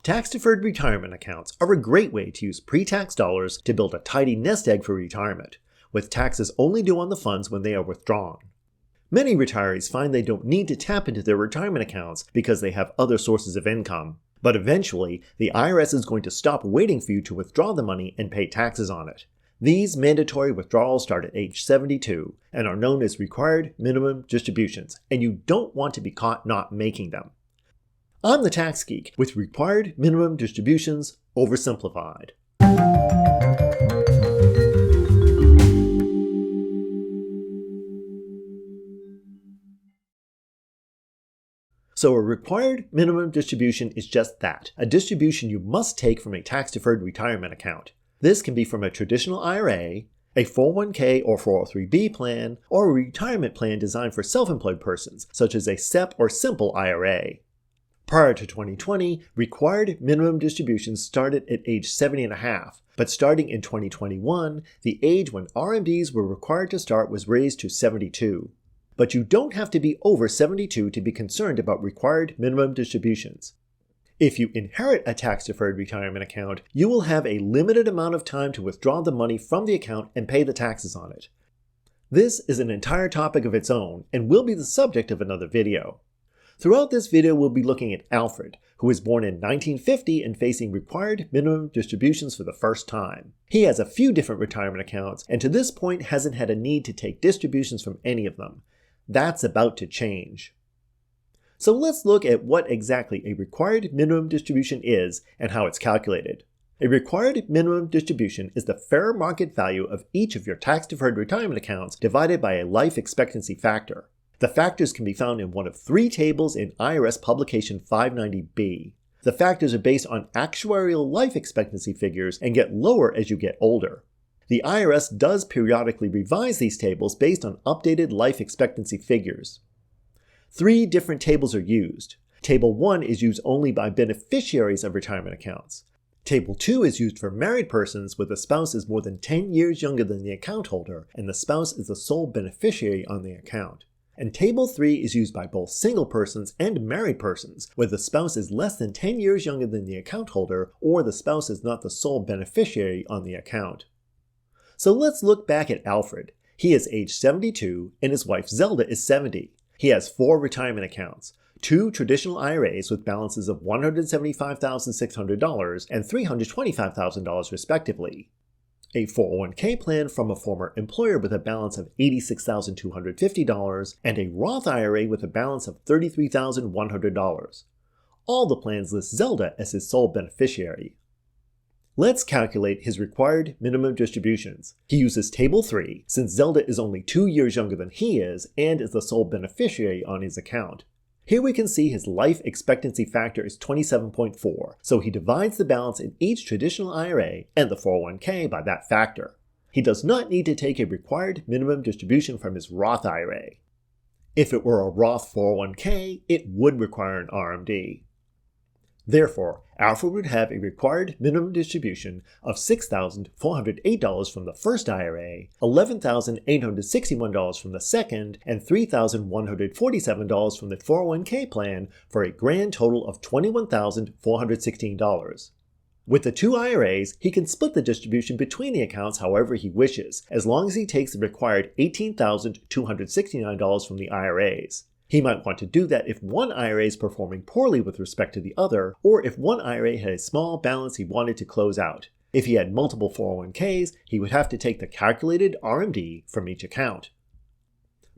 Tax-deferred retirement accounts are a great way to use pre-tax dollars to build a tidy nest egg for retirement, with taxes only due on the funds when they are withdrawn. Many retirees find they don't need to tap into their retirement accounts because they have other sources of income, but eventually the IRS is going to stop waiting for you to withdraw the money and pay taxes on it. These mandatory withdrawals start at age 72 and are known as required minimum distributions, and you don't want to be caught not making them. I'm the Tax Geek with required minimum distributions oversimplified. So a required minimum distribution is just that, a distribution you must take from a tax-deferred retirement account. This can be from a traditional IRA, a 401k or 403b plan, or a retirement plan designed for self-employed persons, such as a SEP or simple IRA. Prior to 2020, required minimum distributions started at age 70.5, but starting in 2021, the age when RMDs were required to start was raised to 72. But you don't have to be over 72 to be concerned about required minimum distributions. If you inherit a tax-deferred retirement account, you will have a limited amount of time to withdraw the money from the account and pay the taxes on it. This is an entire topic of its own and will be the subject of another video. Throughout this video, we'll be looking at Alfred, who was born in 1950 and facing required minimum distributions for the first time. He has a few different retirement accounts, and to this point hasn't had a need to take distributions from any of them. That's about to change. So let's look at what exactly a required minimum distribution is and how it's calculated. A required minimum distribution is the fair market value of each of your tax-deferred retirement accounts divided by a life expectancy factor. The factors can be found in one of three tables in IRS Publication 590B. The factors are based on actuarial life expectancy figures and get lower as you get older. The IRS does periodically revise these tables based on updated life expectancy figures. Three different tables are used. Table 1 is used only by beneficiaries of retirement accounts. Table 2 is used for married persons with the spouse is more than 10 years younger than the account holder and the spouse is the sole beneficiary on the account. And Table 3 is used by both single persons and married persons, where the spouse is less than 10 years younger than the account holder or the spouse is not the sole beneficiary on the account. So let's look back at Alfred. He is age 72 and his wife Zelda is 70. He has 4 retirement accounts, 2 traditional IRAs with balances of $175,600 and $325,000 respectively, a 401k plan from a former employer with a balance of $86,250, and a Roth IRA with a balance of $33,100. All the plans list Zelda as his sole beneficiary. Let's calculate his required minimum distributions. He uses Table 3, since Zelda is only 2 years younger than he is and is the sole beneficiary on his account. Here we can see his life expectancy factor is 27.4, so he divides the balance in each traditional IRA and the 401k by that factor. He does not need to take a required minimum distribution from his Roth IRA. If it were a Roth 401k, it would require an RMD. Therefore, Alfred would have a required minimum distribution of $6,408 from the first IRA, $11,861 from the second, and $3,147 from the 401k plan for a grand total of $21,416. With the 2 IRAs, he can split the distribution between the accounts however he wishes, as long as he takes the required $18,269 from the IRAs. He might want to do that if one IRA is performing poorly with respect to the other, or if one IRA had a small balance he wanted to close out. If he had multiple 401ks, he would have to take the calculated RMD from each account.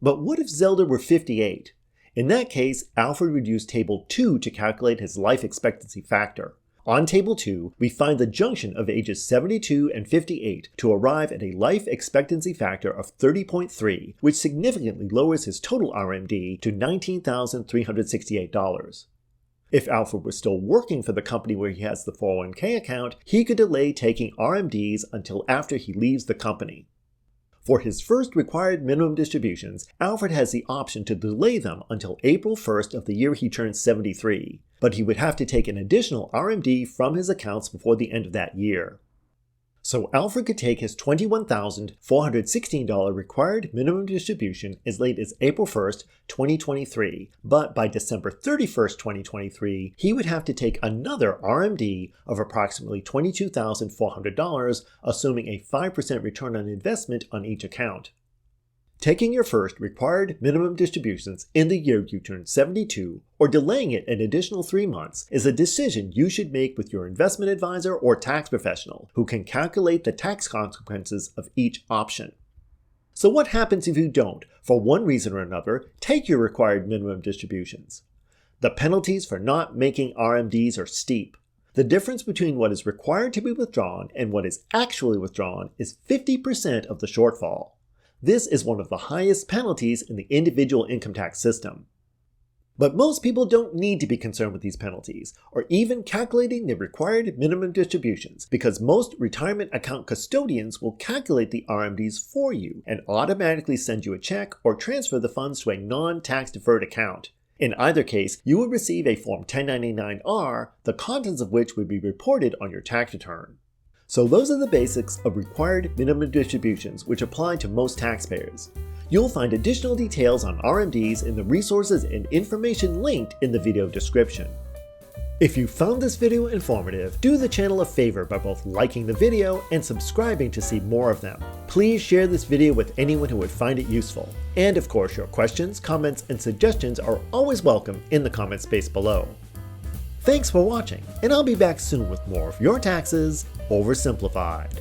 But what if Zelda were 58? In that case, Alfred would use Table 2 to calculate his life expectancy factor. On Table 2, we find the junction of ages 72 and 58 to arrive at a life expectancy factor of 30.3, which significantly lowers his total RMD to $19,368. If Alfred was still working for the company where he has the 401k account, he could delay taking RMDs until after he leaves the company. For his first required minimum distributions, Alfred has the option to delay them until April 1st of the year he turns 73, but he would have to take an additional RMD from his accounts before the end of that year. So Alfred could take his $21,416 required minimum distribution as late as April 1st, 2023, but by December 31st, 2023, he would have to take another RMD of approximately $22,400, assuming a 5% return on investment on each account. Taking your first required minimum distributions in the year you turn 72 or delaying it an additional 3 months is a decision you should make with your investment advisor or tax professional who can calculate the tax consequences of each option. So what happens if you don't, for one reason or another, take your required minimum distributions? The penalties for not making RMDs are steep. The difference between what is required to be withdrawn and what is actually withdrawn is 50% of the shortfall. This is one of the highest penalties in the individual income tax system. But most people don't need to be concerned with these penalties, or even calculating the required minimum distributions, because most retirement account custodians will calculate the RMDs for you and automatically send you a check or transfer the funds to a non-tax deferred account. In either case, you will receive a Form 1099-R, the contents of which would be reported on your tax return. So those are the basics of required minimum distributions, which apply to most taxpayers. You'll find additional details on RMDs in the resources and information linked in the video description. If you found this video informative, do the channel a favor by both liking the video and subscribing to see more of them. Please share this video with anyone who would find it useful. And of course, your questions, comments, and suggestions are always welcome in the comment space below. Thanks for watching, and I'll be back soon with more of Your Taxes Oversimplified.